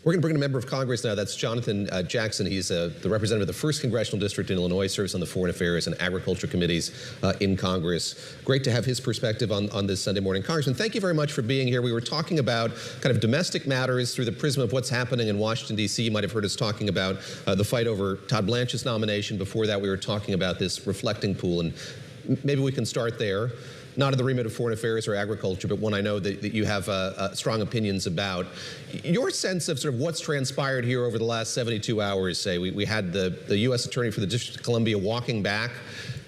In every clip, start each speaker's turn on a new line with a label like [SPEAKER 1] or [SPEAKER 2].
[SPEAKER 1] We're going to bring in a member of Congress now. That's Jonathan Jackson. He's the representative of the 1st Congressional District in Illinois, serves on the Foreign Affairs and Agriculture Committees in Congress. Great to have his perspective on this Sunday morning. Congressman, thank you very much for being here. We were talking about kind of domestic matters through the prism of what's happening in Washington, D.C. You might have heard us talking about the fight over Todd Blanche's nomination. Before that, we were talking about this reflecting pool, and maybe we can start there. Not in the remit of foreign affairs or agriculture, but one I know that you have strong opinions about. Your sense of sort of what's transpired here over the last 72 hours, say. We had the U.S. Attorney for the District of Columbia walking back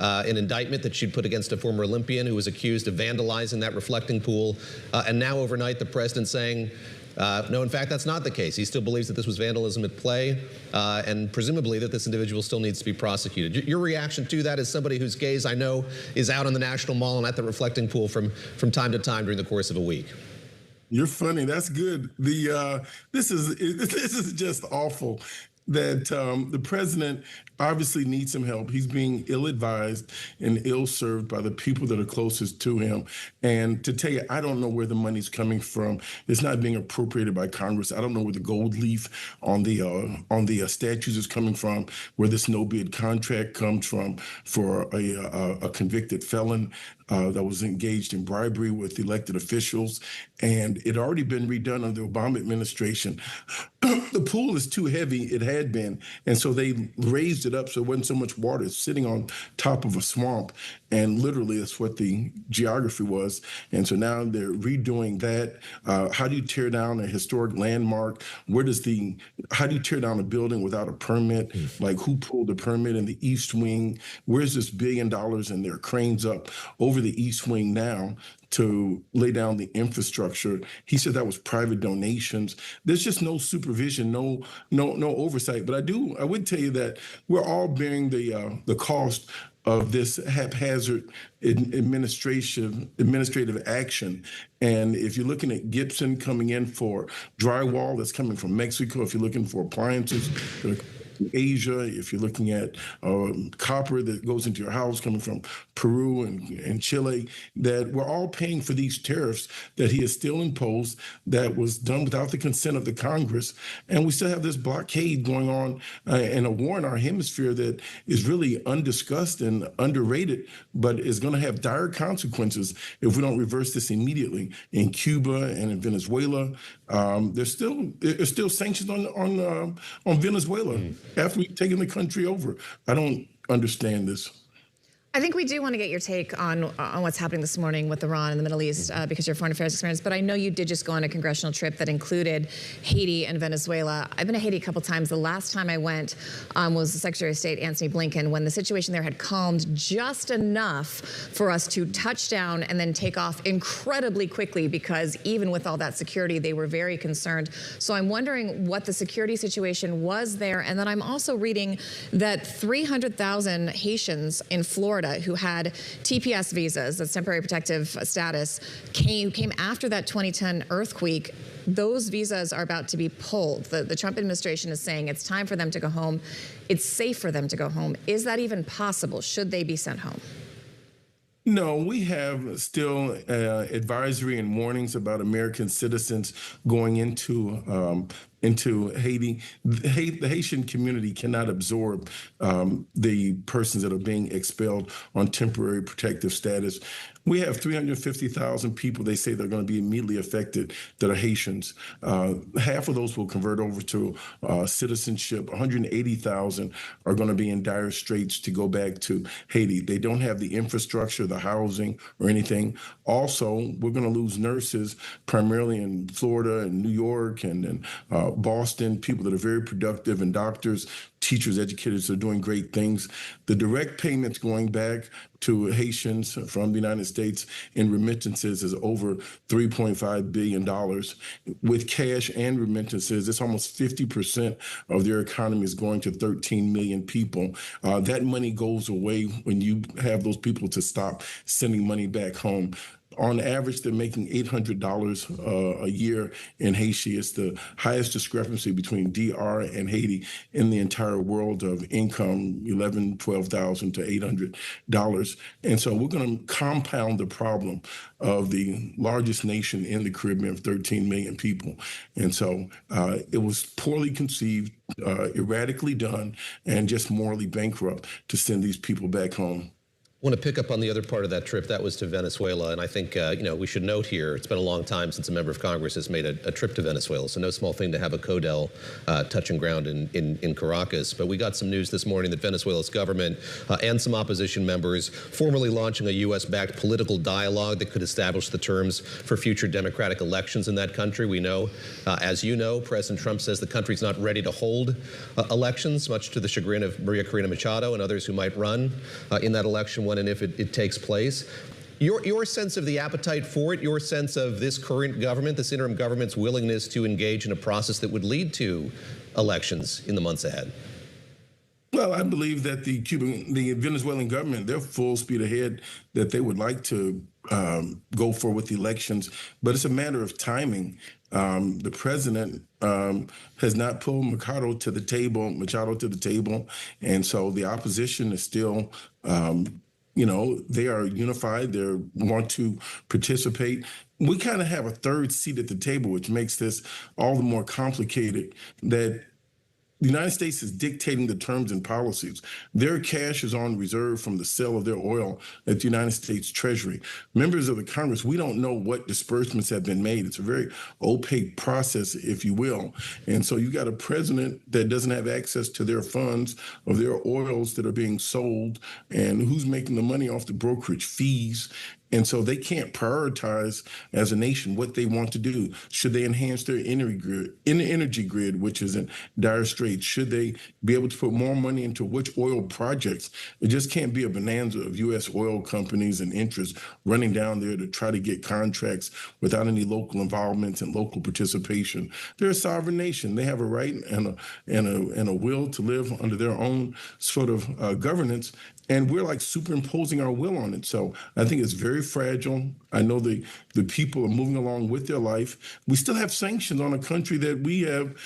[SPEAKER 1] an indictment that she'd put against a former Olympian who was accused of vandalizing that reflecting pool. And now overnight, the president saying, no, in fact, that's not the case. He still believes that this was vandalism at play, and presumably that this individual still needs to be prosecuted. Your reaction to that as somebody whose gaze I know is out on the National Mall and at the reflecting pool from time to time during the course of a week.
[SPEAKER 2] You're funny. That's good. This is just awful that the president obviously needs some help. He's being ill-advised and ill-served by the people that are closest to him. And to tell you, I don't know where the money's coming from. It's not being appropriated by Congress. I don't know where the gold leaf on the statutes is coming from, where this no-bid contract comes from for a convicted felon that was engaged in bribery with elected officials. And it had already been redone under the Obama administration. The pool is too heavy. It had been. And so they raised it up so it wasn't so much water. It's sitting on top of a swamp. And literally, that's what the geography was. And so now they're redoing that. How do you tear down a historic landmark? How do you tear down a building without a permit? Like, who pulled the permit in the East Wing? Where's this $1 billion and there are cranes up over the East Wing now to lay down the infrastructure? He said that was private donations. There's just no supervision, no oversight. But I would tell you that we're all bearing the cost of this haphazard administrative action. And if you're looking at Gibson coming in for drywall that's coming from Mexico, if you're looking for appliances Asia, if you're looking at copper that goes into your house coming from Peru and Chile, that we're all paying for these tariffs that he has still imposed that was done without the consent of the Congress. And we still have this blockade going on and a war in our hemisphere that is really undiscussed and underrated, but is going to have dire consequences if we don't reverse this immediately. In Cuba and in Venezuela, there's still sanctions on Venezuela. After we've taken the country over. I don't understand this.
[SPEAKER 3] I think we do want to get your take on what's happening this morning with Iran and the Middle East because your foreign affairs experience, but I know you did just go on a congressional trip that included Haiti and Venezuela. I've been to Haiti a couple times. The last time I went was the Secretary of State, Antony Blinken, when the situation there had calmed just enough for us to touch down and then take off incredibly quickly, because even with all that security, they were very concerned. So I'm wondering what the security situation was there. And then I'm also reading that 300,000 Haitians in Florida who had TPS visas, that's temporary protective status, came after that 2010 earthquake. Those visas are about to be pulled. The Trump administration is saying it's time for them to go home. It's safe for them to go home. Is that even possible? Should they be sent home?
[SPEAKER 2] No, we have still advisory and warnings about American citizens going into Haiti. The Haitian community cannot absorb the persons that are being expelled on temporary protective status. We have 350,000 people, they say, they're going to be immediately affected that are Haitians. Half of those will convert over to citizenship. 180,000 are going to be in dire straits to go back to Haiti. They don't have the infrastructure, the housing, or anything. Also, we're going to lose nurses, primarily in Florida and New York and Boston, people that are very productive, and doctors, teachers, educators are doing great things. The direct payments going back to Haitians from the United States in remittances is over $3.5 billion. With cash and remittances, it's almost 50% of their economy is going to 13 million people. That money goes away when you have those people to stop sending money back home. On average, they're making $800 a year in Haiti. It's the highest discrepancy between DR and Haiti in the entire world of income, $12,000 to $800. And so we're going to compound the problem of the largest nation in the Caribbean of 13 million people. And so it was poorly conceived, erratically done, and just morally bankrupt to send these people back home.
[SPEAKER 1] I want to pick up on the other part of that trip. That was to Venezuela. And I think, we should note here, it's been a long time since a member of Congress has made a trip to Venezuela. So no small thing to have a CODEL touching ground in Caracas. But we got some news this morning that Venezuela's government and some opposition members formally launching a U.S.-backed political dialogue that could establish the terms for future democratic elections in that country. We know, as you know, President Trump says the country's not ready to hold elections, much to the chagrin of Maria Corina Machado and others who might run in that election when and if it takes place. Your sense of the appetite for it, your sense of this current government, this interim government's willingness to engage in a process that would lead to elections in the months ahead?
[SPEAKER 2] Well, I believe that the Venezuelan government, they're full speed ahead, that they would like to go for with elections, but it's a matter of timing. The president has not pulled Machado to the table, and so the opposition is still they are unified. They want to participate. We kind of have a third seat at the table, which makes this all the more complicated, that the United States is dictating the terms and policies. Their cash is on reserve from the sale of their oil at the United States Treasury. Members of the Congress, we don't know what disbursements have been made. It's a very opaque process, if you will. And so you got a president that doesn't have access to their funds of their oils that are being sold, and who's making the money off the brokerage fees. And so they can't prioritize as a nation what they want to do. Should they enhance their energy grid, which is in dire straits? Should they be able to put more money into which oil projects? It just can't be a bonanza of U.S. oil companies and interests running down there to try to get contracts without any local involvement and local participation. They're a sovereign nation. They have a right and a will to live under their own sort of governance. And we're like superimposing our will on it. So I think it's very fragile. I know the people are moving along with their life. We still have sanctions on a country that we have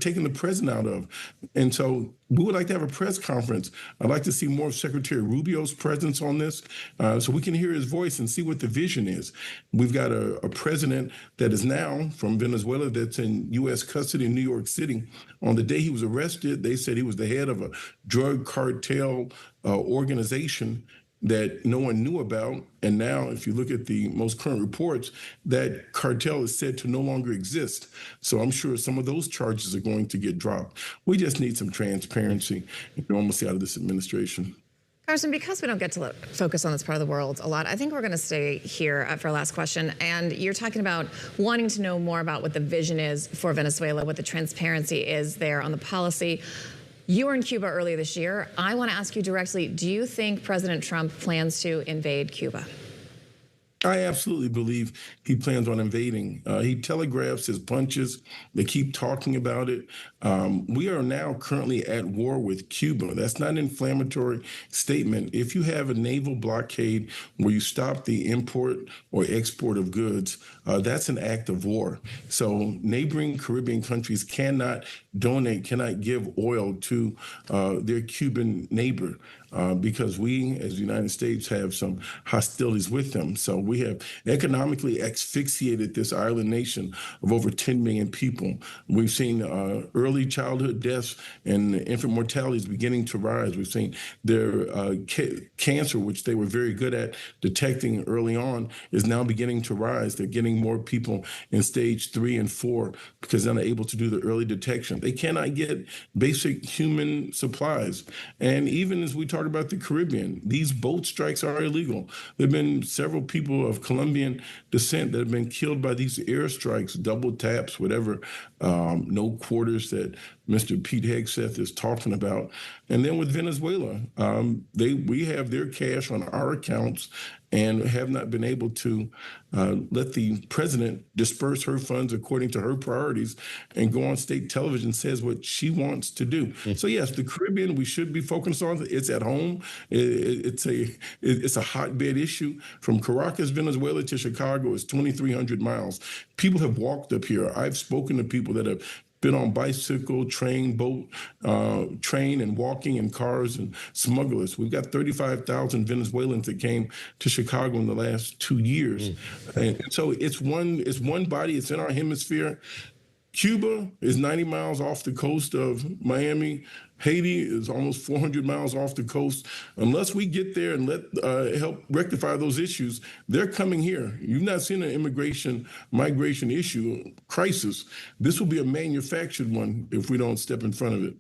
[SPEAKER 2] taken the president out of. And so we would like to have a press conference. I'd like to see more of Secretary Rubio's presence on this so we can hear his voice and see what the vision is. We've got a president that is now from Venezuela that's in U.S. custody in New York City. On the day he was arrested, they said he was the head of a drug cartel organization that no one knew about. And now, if you look at the most current reports, that cartel is said to no longer exist. So I'm sure some of those charges are going to get dropped. We just need some transparency and normalcy out of this administration.
[SPEAKER 3] Congressman, because we don't get to focus on this part of the world a lot, I think we're going to stay here for our last question. And you're talking about wanting to know more about what the vision is for Venezuela, what the transparency is there on the policy. You were in Cuba earlier this year. I want to ask you directly, do you think President Trump plans to invade Cuba?
[SPEAKER 2] I absolutely believe he plans on invading. He telegraphs his punches. They keep talking about it. We are now currently at war with Cuba. That's not an inflammatory statement. If you have a naval blockade where you stop the import or export of goods, that's an act of war. So neighboring Caribbean countries cannot give oil to their Cuban neighbor. Because we, as the United States, have some hostilities with them. So we have economically asphyxiated this island nation of over 10 million people. We've seen early childhood deaths and infant mortality is beginning to rise. We've seen their cancer, which they were very good at detecting early on, is now beginning to rise. They're getting more people in stage 3 and 4 because they're not able to do the early detection. They cannot get basic human supplies. And even as we talk about the Caribbean, these boat strikes are illegal. There have been several people of Colombian descent that have been killed by these airstrikes, double taps, whatever, no quarters that Mr. Pete Hegseth is talking about. And then with Venezuela, we have their cash on our accounts, and have not been able to let the president disperse her funds according to her priorities and go on state television, says what she wants to do. So yes, the Caribbean we should be focused on. It's at home. It's a hotbed issue. From Caracas, Venezuela to Chicago is 2,300 miles. People have walked up here. I've spoken to people that have been on bicycle, train, boat, train and walking in cars and smugglers. We've got 35,000 Venezuelans that came to Chicago in the last 2 years. And so it's one body, it's in our hemisphere. Cuba is 90 miles off the coast of Miami. Haiti is almost 400 miles off the coast. Unless we get there and help rectify those issues, they're coming here. You've not seen an migration issue crisis. This will be a manufactured one if we don't step in front of it.